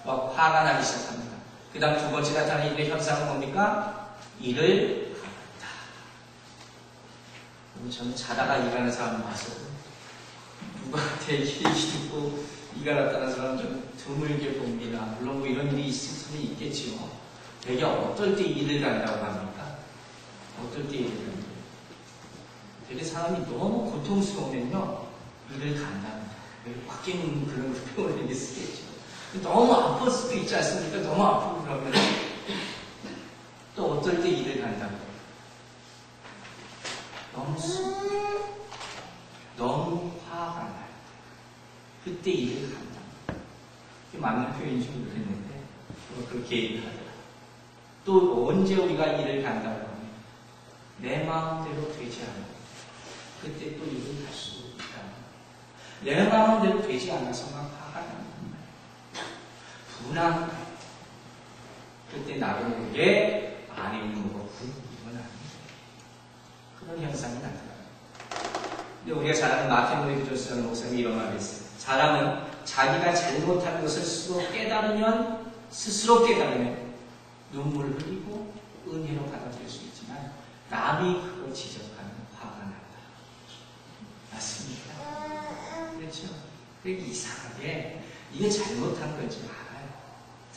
막 화가 나기 시작합니다. 그 다음 두 번째 나타나는 일의 현상은 뭡니까? 일을 가졌다. 저는 자다가 일하는 사람 봐서 누구한테 얘기 듣고 이가 나타난 사람은 좀 드물게 봅니다. 물론 뭐 이런 일이 있을 수는 있겠지요. 되게 어떨 때 일을 간다고 합니까? 어떨 때 일을 간다고? 되게 사람이 너무 고통스러우면요 일을 간답니다. 바뀌는 그런 표현을 이렇게 쓰겠죠. 너무 아플 수도 있지 않습니까? 너무 아프고 그러면 또 어떨 때 일을 간다고? 너무 화가 나요. 그때 일을 간다. 그게 맞는 표현인지 모르겠는데 그렇게 얘기를 하더라고요. 또 언제 우리가 일을 간다고 하면 내 마음대로 되지 않아요. 그때 또 일을 갈 수 있다. 내 마음대로 되지 않아서 막 화가 나는 거예요. 분한. 그때 나도 모르게 안에 있는 거가 이건 아니에요. 그런 현상이 나타나요. 근데 우리가 잘 아는 마틴 루이드 존스 목사님이 이런 말을 했어요. 사람은 자기가 잘못한 것을 스스로 깨달으면 눈물을 흘리고 은혜로 받아들일 수 있지만 남이 그걸 지적하면 화가 난다. 맞습니까? 그렇죠? 그게 이상하게 이게 잘못한 건지 알아요.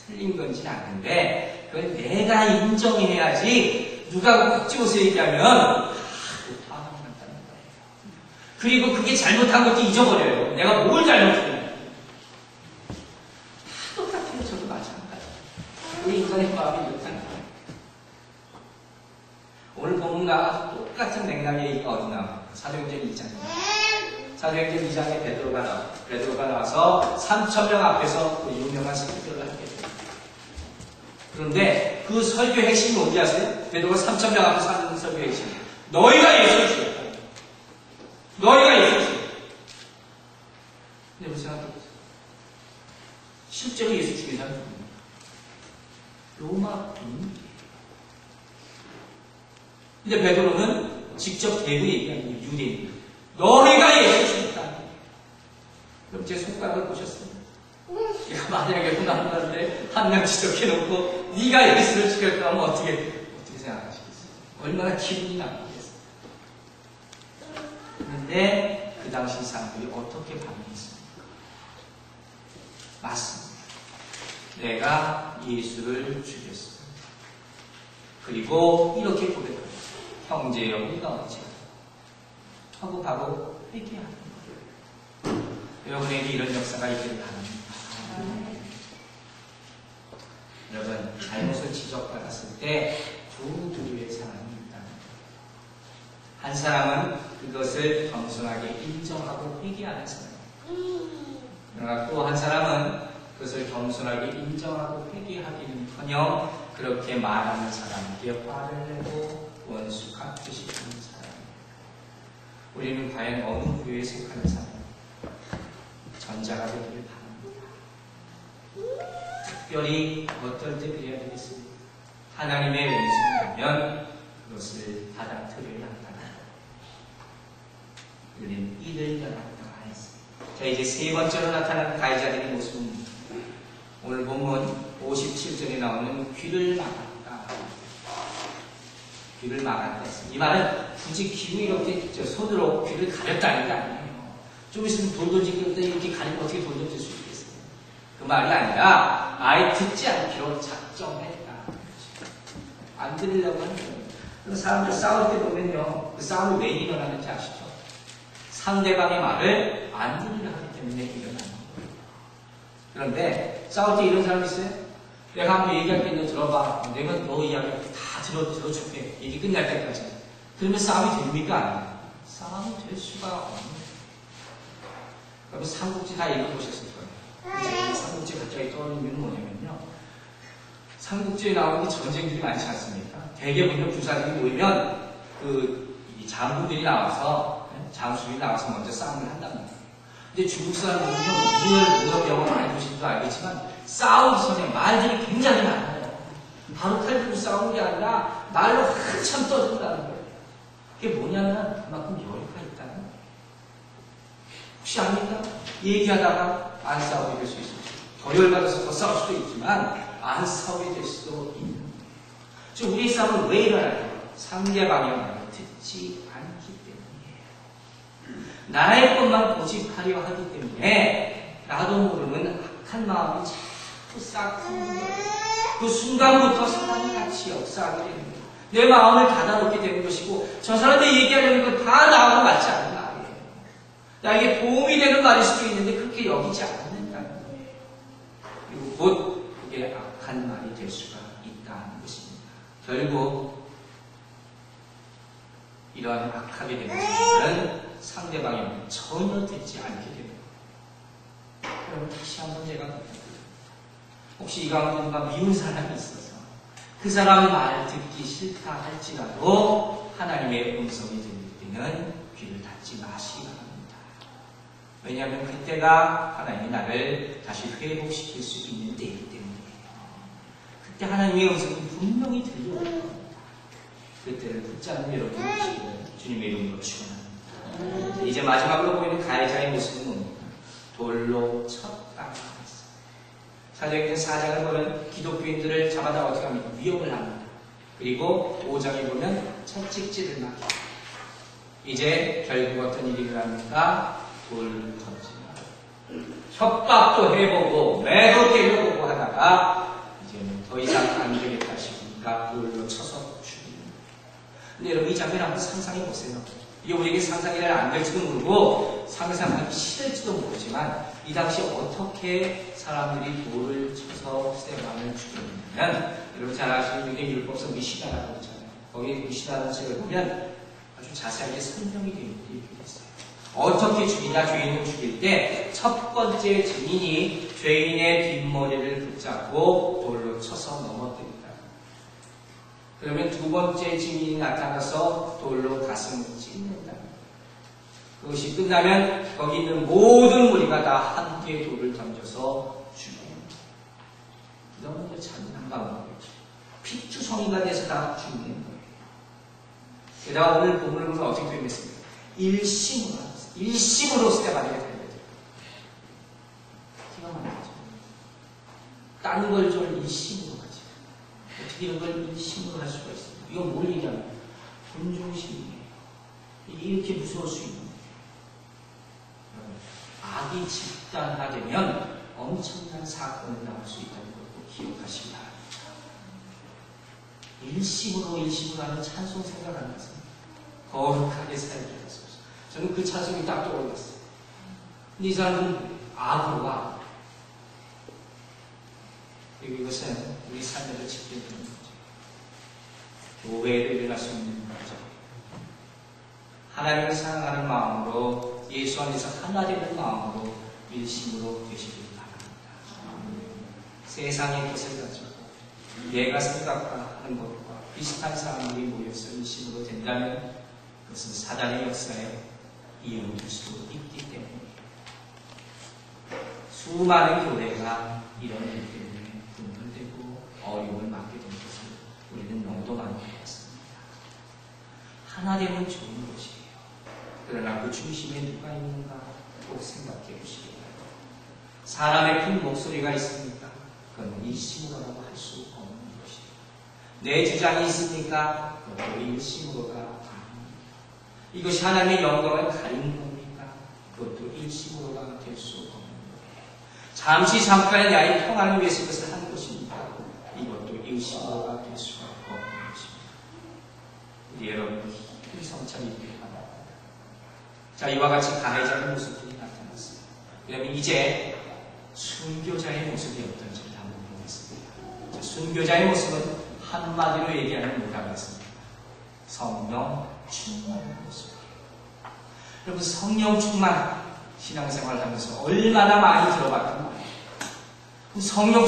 틀린 건지 아는데 그걸 내가 인정해야지 누가 꼭 집어서 얘기하면 화가 난다는 거예요. 그리고 그게 잘못한 것도 잊어버려요. 내가 뭘 잘못했냐. 다 똑같아요. 저도 마찬가지. 우리 인간의 마음이 이렇다는 거예요. 오늘 본문 나와서 똑같은 맥락의 얘기가 어디 나와요? 사도행전 2장입니다. 사도행전 2장에 베드로가 나와서 3,000명 앞에서 그 유명한 설교를 하게 돼요. 그런데 그 설교 핵심이 뭔지 아세요? 베드로가 3,000명 앞에서 하는 설교 핵심. 너희가 예수를 죽였다. 너희가 예수를 죽였다. 근데 우리 생각해보세요. 실제로 예수 죽인 사람은 누굽니까? 로마 군인이에요. 근데 베드로는 직접 대고 얘기하는 유대인. 너희가 예수 죽였다. 그럼 제 손가락을 보셨어요? 제가 만약에 혼나는데 한 명 지적해놓고 네가 예수를 죽였다 하면 어떻게 생각하시겠어요? 얼마나 기분이 나쁘겠어요? 그런데 그 당시 사람들이 어떻게 반응했습니까? 맞습니다. 내가 예수를 죽였어. 그리고 이렇게 고백합니다. 형제여 우리가 어찌하자 하고 바로 회개하는 거예요. 여러분에게 이런 역사가 있기를 바랍니다. 여러분 잘못을 지적받았을 때 두 부류의 사람이 있다는 거예요. 한 사람은 그것을 겸손하게 인정하고 회개하는 사람. 그러나 또 한 사람은 그것을 겸손하게 인정하고 회개하기는커녕 그렇게 말하는 사람에게 화를 내고 원수 갚듯이 하는 사람입니다. 우리는 과연 어느 부류에 속하는 사람입니까? 전자가 되기를 바랍니다. 특별히 어떨 때 그래야 되겠습니까? 하나님의 은총이라면 그것을 받아들여야 한다는 것. 우리는 이를 열었다 하였습니다. 자, 이제 세 번째로 나타나는 가해자들의 모습입니다. 오늘 본문 57절에 나오는 귀를 막았다. 귀를 막았다 했습니다. 이 말은 굳이 귀로 이렇게 손으로 귀를 가렸다는 게 아니에요. 좀 있으면 돌돌지기 때 이렇게 가리면 어떻게 돌돌질 수 있겠어요? 그 말이 아니라 아예 듣지 않기로 작정했다. 안 들으려고 하는 거예요. 그래서 사람들 싸울 때 보면요. 그 싸움이 왜 일어나는지 아시죠? 상대방의 말을 안 들으려 하기 때문에 일어나는 거예요. 그런데 싸울 때 이런 사람이 있어요? 내가 한번 얘기할 때 너 들어봐. 내가 너 이야기 다 들어줄게. 얘기 끝날 때까지. 그러면 싸움이 됩니까? 아니에요? 싸움이 될 수가 없는 거예요. 여러분 삼국지 다 읽어보셨을 거예요. 삼국지 갑자기 떠오르는 게 뭐냐면요. 삼국지에 나오는 전쟁들이 많지 않습니까? 대개 보면 부사들이 모이면 이 장군들이 나와서 장수들이 나와서 먼저 싸움을 한단 말이에요. 근데 중국 사람들은요, 문을 영어 많이 보신 줄 알겠지만 싸우기 전에 말들이 굉장히 많아요. 바로 칼 들고 싸우는 게 아니라 말로 한참 떠든다는 거예요. 그게 뭐냐면 그만큼 여유가 있다는 거예요. 혹시 압니까? 얘기하다가 안 싸우게 될 수 있어요. 더 열받아서 더 싸울 수도 있지만 안 싸우게 될 수도 있는 거예요. 즉 우리 싸움은 왜 일어나요? 상대방의 말을 듣지 않기 때문이에요. 나의 것만 고집하려 하기 때문에 나도 모르는 악한 마음이 자꾸 쌓이는 거예요. 그 순간부터 사람이 같이 역사하게 되는 거예요. 내 마음을 닫아놓게 되는 것이고 저 사람들이 얘기하려는 건 다 나하고 맞지 않는 말이에요. 나에게 도움이 되는 말일 수도 있는데 그렇게 여기지 않는다는 거예요. 그리고 곧 그게 악한 말이 될 수가 있다는 것입니다. 결국 이러한 악하게 되는 것은 상대방의 말을 전혀 듣지 않게 되는 거예요. 여러분 다시 한번 제가 부탁드립니다. 혹시 이 가운데 누가 미운 사람이 있어서 그 사람 말 듣기 싫다 할지라도 하나님의 음성이 들릴 때는 귀를 닫지 마시기 바랍니다. 왜냐하면 그때가 하나님이 나를 다시 회복시킬 수 있는 때이기 때문이에요. 그때 하나님의 음성이 분명히 들려올 겁니다. 그때를 붙잡는 여러분 되시기를 주님의 이름으로 축원합니다. 이제 마지막으로 보이는 가해자의 모습은 뭡니까? 돌로 쳤다. 사도행전 4장을 보면 기독교인들을 잡아다 어떻게 합니까? 위협을 합니다. 그리고 5장에 보면 채찍질을 막해요. 이제 결국 어떤 일이 일어납니까? 돌을 던집니다. 협박도 해보고 매도 때려보고 하다가 이제는 더 이상 안 되겠다 싶으니까 돌로 쳐서 죽입니다. 근데 여러분 이 장면 한번 상상해 보세요. 이게 우리에게 상상이 안 될지도 모르고 상상하기 싫을지도 모르지만 이 당시 어떻게 사람들이 돌을 쳐서 스데반을 죽였냐면 여러분 잘 아시는 유대 율법서 미시나라고 있잖아요. 거기 미시나라는 책을 보면 아주 자세하게 설명이 되어 있어요. 어떻게 죽이냐 죄인을 죽일 때 첫 번째 증인이 죄인의 뒷머리를 붙잡고 돌로 쳐서 넘어뜨린다. 그러면 두 번째 증인이 나타나서 돌로 가슴을 찢는다. 그것이 끝나면 거기 있는 모든 무리가 다 함께 돌을 던져서 죽입니다. 너무 잔인한 방법이죠. 핏주성이가 돼서 다 죽는 거예요. 게다가 오늘 본문을 보면 어떻게 되어 있습니까? 일심으로 스데반에게 달려들어요. 기가 막히죠. 딴 걸 좀 일심으로 하지. 어떻게 이런 걸 일심으로 할 수가 있습니까? 이건 뭘 얘기하면 군중심이에요. 이게 이렇게 무서울 수 있는 거예요. 악이 집단화되면 엄청난 사건이 나올 수 있다는 것도 기억하시기 바랍니다. 일심으로 하는 찬송 생각하는 것은 거룩하게 살게 하소서. 저는 그 찬송이 딱 떠올랐어요. 근데 이 사람은 악으로 와. 그리고 이것은 우리 삶에도 직결되는 거죠. 교회에도 일어날 수 있는 거죠. 하나님을 사랑하는 마음으로 예수 안에서 하나 되는 마음으로 일심으로 되시길 바랍니다. 세상의 것을 가지고 내가 생각하는 것과 비슷한 사람들이 모여서 일심으로 된다면 그것은 사단의 역사에 이용될 수도 있기 때문에 수많은 교회가 이런 일 때문에 분열되고 어려움을 맞게 된 것을 우리는 너무도 많이 봤습니다. 하나 되면 좋은 것이에요. 그러나 그 중심에 누가 있는가 꼭 생각해 보시기 바랍니다. 사람의 큰 목소리가 있습니까? 그건 일심으로라고 할 수 없는 것이에요. 내 주장이 있습니까? 그것도 일심으로가 아닙니다. 이것이 하나님의 영광을 가리는 겁니까? 그것도 일심으로가 될 수 없는 거예요. 잠시 잠깐의 나의 평안을 위해서 이것을 하는 것입니까? 이것도 일심으로가 될 수가 없는 것입니다. 우리 여러분 성찬이 되길 바랍니다. 자, 이와 같이 가해자의 모습들이 나타났습니다. 그러면 이제 순교자의 모습이 어떤지 한번 보겠습니다. 자, 순교자의 모습은 한마디로 얘기하면 뭐라겠습니까? 성령 충만한 모습이에요. 여러분 성령 충만 신앙생활을 하면서 얼마나 많이 들어봤단 말이에요. 성령